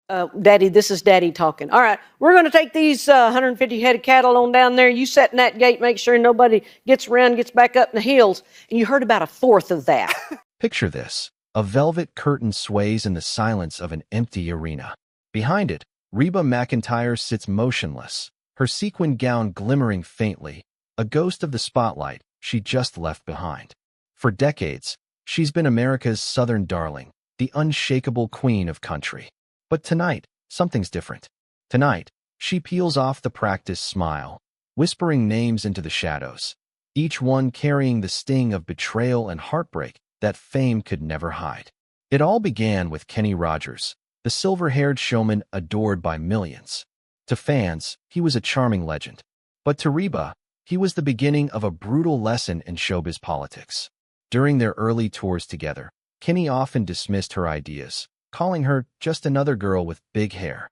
Daddy, this is Daddy talking. All right, we're going to take these 150 head of cattle on down there. You set in that gate, make sure nobody gets around, gets back up in the hills. And you heard about a fourth of that. Picture this. A velvet curtain sways in the silence of an empty arena. Behind it, Reba McEntire sits motionless, her sequined gown glimmering faintly, a ghost of the spotlight she just left behind. For decades, she's been America's Southern darling, the unshakable queen of country. But tonight, something's different. Tonight, she peels off the practiced smile, whispering names into the shadows, each one carrying the sting of betrayal and heartbreak that fame could never hide. It all began with Kenny Rogers, the silver-haired showman adored by millions. To fans, he was a charming legend. But to Reba, he was the beginning of a brutal lesson in showbiz politics. During their early tours together, Kenny often dismissed her ideas, calling her just another girl with big hair.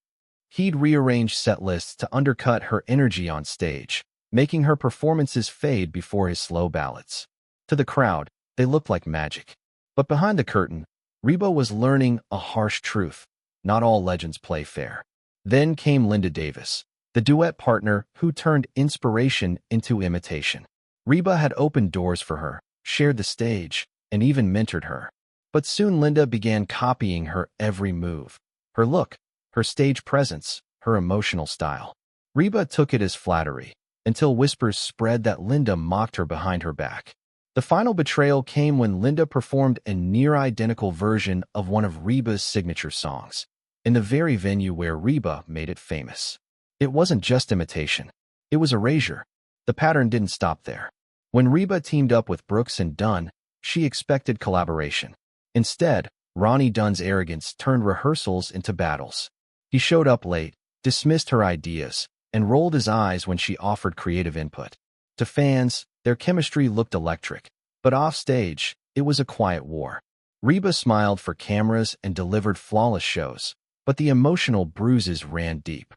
He'd rearrange set lists to undercut her energy on stage, making her performances fade before his slow ballads. To the crowd, they looked like magic. But behind the curtain, Reba was learning a harsh truth. Not all legends play fair. Then came Linda Davis, the duet partner who turned inspiration into imitation. Reba had opened doors for her, shared the stage, and even mentored her. But soon Linda began copying her every move. Her look, her stage presence, her emotional style. Reba took it as flattery, until whispers spread that Linda mocked her behind her back. The final betrayal came when Linda performed a near-identical version of one of Reba's signature songs, in the very venue where Reba made it famous. It wasn't just imitation. It was erasure. The pattern didn't stop there. When Reba teamed up with Brooks and Dunn, she expected collaboration. Instead, Ronnie Dunn's arrogance turned rehearsals into battles. He showed up late, dismissed her ideas, and rolled his eyes when she offered creative input. To fans, their chemistry looked electric, but offstage, it was a quiet war. Reba smiled for cameras and delivered flawless shows, but the emotional bruises ran deep.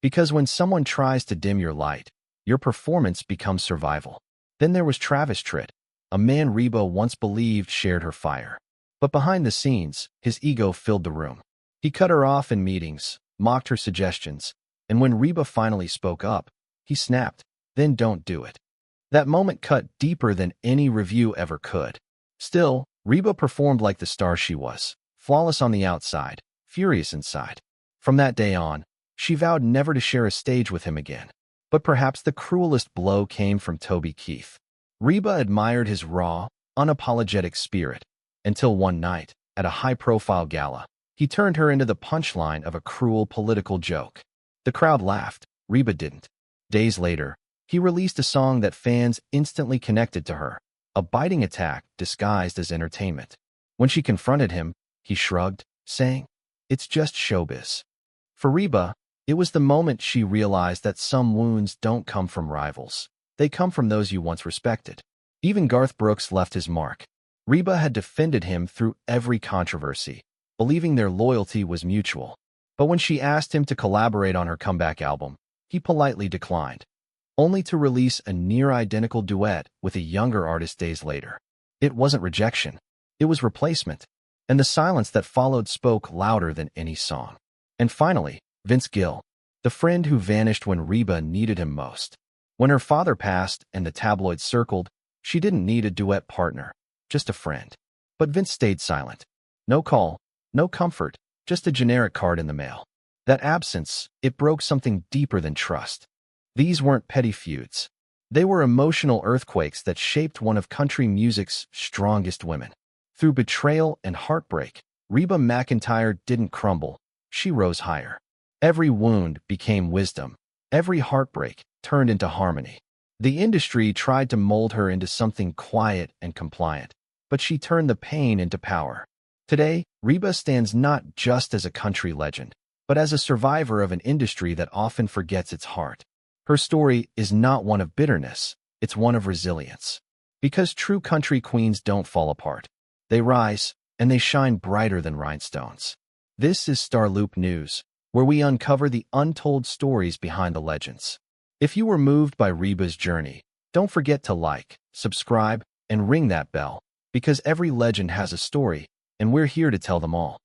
Because when someone tries to dim your light, your performance becomes survival. Then there was Travis Tritt, a man Reba once believed shared her fire. But behind the scenes, his ego filled the room. He cut her off in meetings, mocked her suggestions, and when Reba finally spoke up, he snapped, "Then don't do it." That moment cut deeper than any review ever could. Still, Reba performed like the star she was, flawless on the outside, furious inside. From that day on, she vowed never to share a stage with him again. But perhaps the cruelest blow came from Toby Keith. Reba admired his raw, unapologetic spirit, until one night, at a high-profile gala, he turned her into the punchline of a cruel political joke. The crowd laughed. Reba didn't. Days later, he released a song that fans instantly connected to her, a biting attack disguised as entertainment. When she confronted him, he shrugged, saying, "It's just showbiz." For Reba, it was the moment she realized that some wounds don't come from rivals. They come from those you once respected. Even Garth Brooks left his mark. Reba had defended him through every controversy, believing their loyalty was mutual. But when she asked him to collaborate on her comeback album, he politely declined, only to release a near-identical duet with a younger artist days later. It wasn't rejection. It was replacement. And the silence that followed spoke louder than any song. And finally, Vince Gill, the friend who vanished when Reba needed him most. When her father passed and the tabloids circled, she didn't need a duet partner, just a friend. But Vince stayed silent. No call, no comfort, just a generic card in the mail. That absence, it broke something deeper than trust. These weren't petty feuds. They were emotional earthquakes that shaped one of country music's strongest women. Through betrayal and heartbreak, Reba McEntire didn't crumble. She rose higher. Every wound became wisdom. Every heartbreak turned into harmony. The industry tried to mold her into something quiet and compliant, but she turned the pain into power. Today, Reba stands not just as a country legend, but as a survivor of an industry that often forgets its heart. Her story is not one of bitterness, it's one of resilience. Because true country queens don't fall apart. They rise, and they shine brighter than rhinestones. This is StarLoop News, where we uncover the untold stories behind the legends. If you were moved by Reba's journey, don't forget to like, subscribe, and ring that bell, because every legend has a story, and we're here to tell them all.